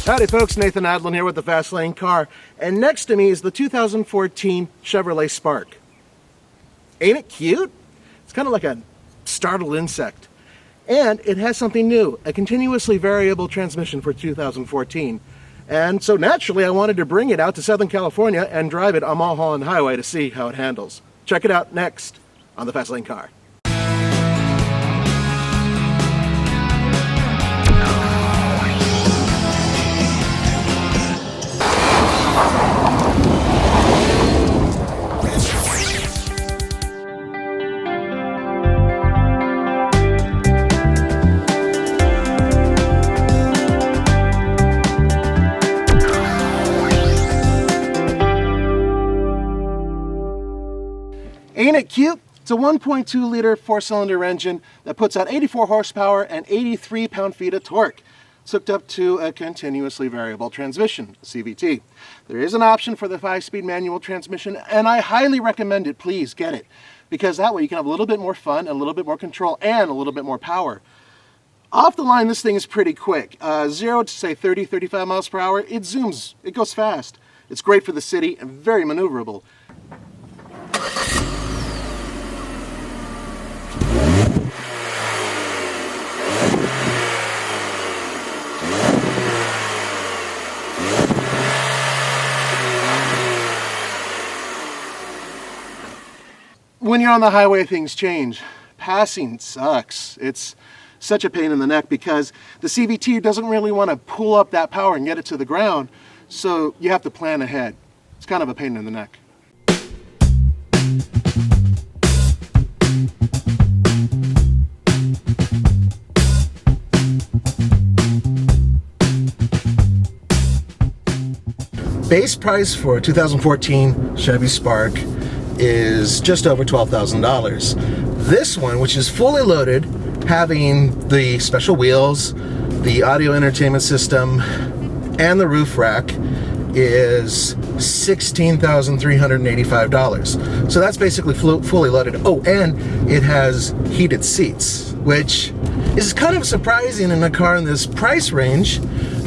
Howdy folks, Nathan Adlin here with the Fast Lane Car, and next to me is the 2014 Chevrolet Spark. Ain't it cute? It's kind of like a startled insect. And it has something new, a continuously variable transmission for 2014. And so naturally I wanted to bring it out to Southern California and drive it on Mulholland Highway to see how it handles. Check it out next on the Fast Lane Car. Ain't it cute? It's a 1.2 liter four-cylinder engine that puts out 84 horsepower and 83 pound-feet of torque. It's hooked up to a continuously variable transmission, CVT. There is an option for the 5-speed manual transmission, and I highly recommend it. Please get it, because that way you can have a little bit more fun, a little bit more control, and a little bit more power. Off the line, this thing is pretty quick. 0 to say 30, 35 miles per hour, it zooms, it goes fast. It's great for the city and very maneuverable. When you're on the highway, things change. Passing sucks. It's such a pain in the neck because the CVT doesn't really want to pull up that power and get it to the ground, so you have to plan ahead. It's kind of a pain in the neck. Base price for a 2014 Chevy Spark is just over $12,000. This one, which is fully loaded, having the special wheels, the audio entertainment system, and the roof rack, is $16,385. So that's basically fully loaded. Oh, and it has heated seats, which is kind of surprising in a car in this price range,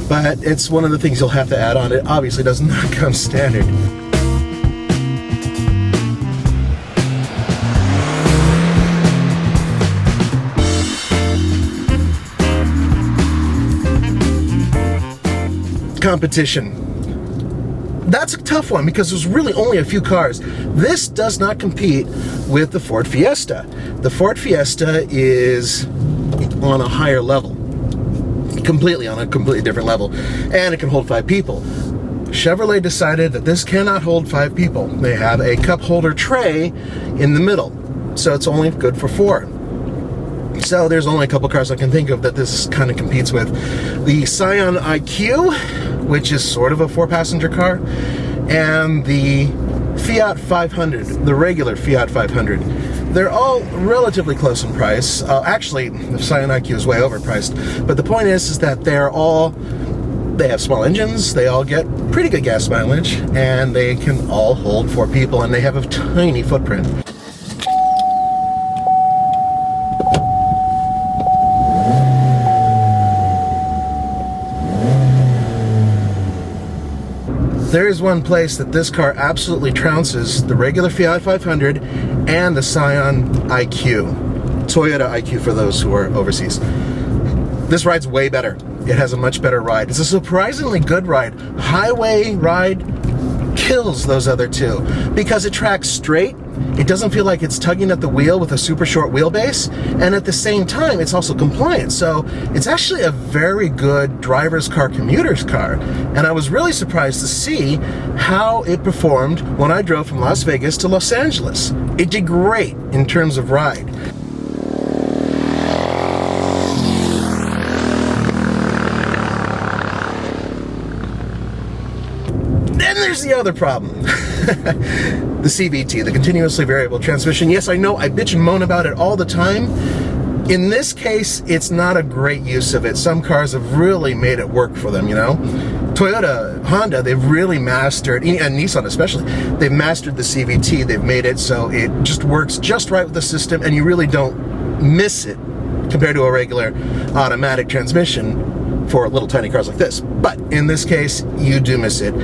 but it's one of the things you'll have to add on. It obviously does not come standard. Competition. That's a tough one because there's really only a few cars. This does not compete with the Ford Fiesta. The Ford Fiesta is on a higher level, completely on a completely different level, and it can hold 5 people. Chevrolet decided that this cannot hold 5 people. They have a cup holder tray in the middle, so it's only good for 4. So there's only a couple cars I can think of that this kind of competes with. The Scion IQ, which is sort of a 4-passenger car, and the Fiat 500, the regular Fiat 500. They're all relatively close in price. Actually, the Scion IQ is way overpriced, but the point is that they have small engines, they all get pretty good gas mileage, and they can all hold 4 people, and they have a tiny footprint. There is one place that this car absolutely trounces the regular Fiat 500 and the Scion IQ. Toyota IQ for those who are overseas. This ride's way better. It has a much better ride. It's a surprisingly good ride. Highway ride kills those other two because it tracks straight. It doesn't feel like it's tugging at the wheel with a super short wheelbase, and at the same time it's also compliant. So it's actually a very good driver's car, commuter's car, and I was really surprised to see how it performed when I drove from Las Vegas to Los Angeles. It did great in terms of ride. Then there's the other problem. The CVT, the continuously variable transmission. Yes, I know, I bitch and moan about it all the time. In this case, it's not a great use of it. Some cars have really made it work for them, you know? Toyota, Honda, they've really mastered, and Nissan especially, they've mastered the CVT. They've made it so it just works just right with the system, and you really don't miss it compared to a regular automatic transmission for little tiny cars like this. But in this case, you do miss it.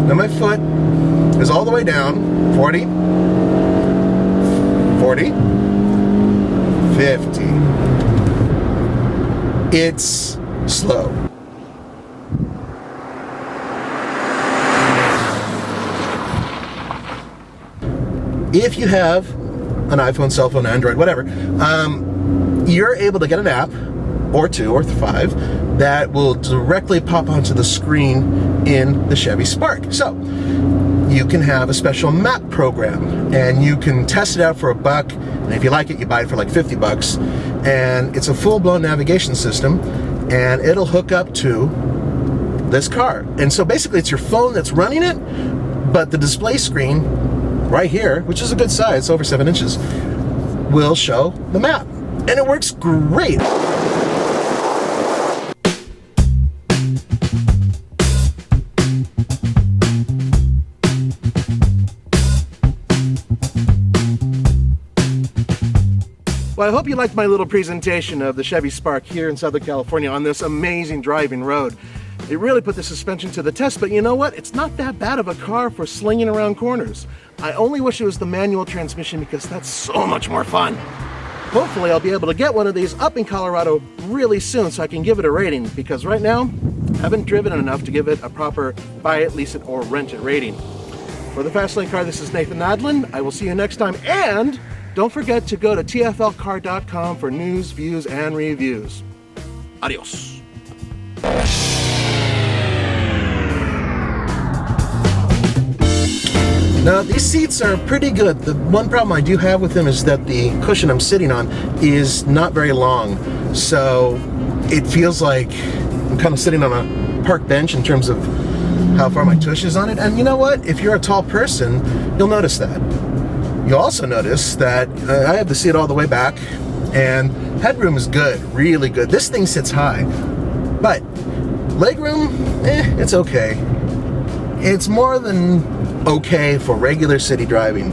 Now my foot is all the way down, 40, 40, 50. It's slow. If you have an iPhone, cell phone, Android, whatever, you're able to get an app, or 2 or 5, that will directly pop onto the screen in the Chevy Spark. So you can have a special map program, and you can test it out for $1, and if you like it, you buy it for like $50, and it's a full-blown navigation system, and it'll hook up to this car. And so basically it's your phone that's running it, but the display screen right here, which is a good size, over 7 inches, will show the map. And it works great. Well, I hope you liked my little presentation of the Chevy Spark here in Southern California on this amazing driving road. It really put the suspension to the test, but you know what? It's not that bad of a car for slinging around corners. I only wish it was the manual transmission because that's so much more fun. Hopefully I'll be able to get one of these up in Colorado really soon so I can give it a rating, because right now I haven't driven it enough to give it a proper buy it, lease it, or rent it rating. For the Fastlane Car, this is Nathan Adlin. I will see you next time, and don't forget to go to tflcar.com for news, views, and reviews. Adios. Now, these seats are pretty good. The one problem I do have with them is that the cushion I'm sitting on is not very long. So it feels like I'm kind of sitting on a park bench in terms of how far my tush is on it. And you know what? If you're a tall person, you'll notice that. You'll also notice that I have the seat all the way back, and headroom is good, really good. This thing sits high, but legroom, it's okay. It's more than okay for regular city driving,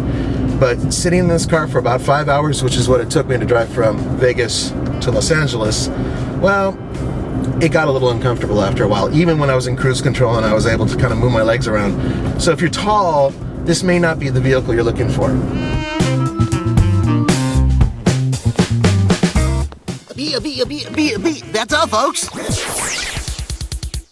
but sitting in this car for about 5 hours, which is what it took me to drive from Vegas to Los Angeles, well, it got a little uncomfortable after a while, even when I was in cruise control and I was able to kind of move my legs around. So if you're tall, this may not be the vehicle you're looking for. That's all, folks.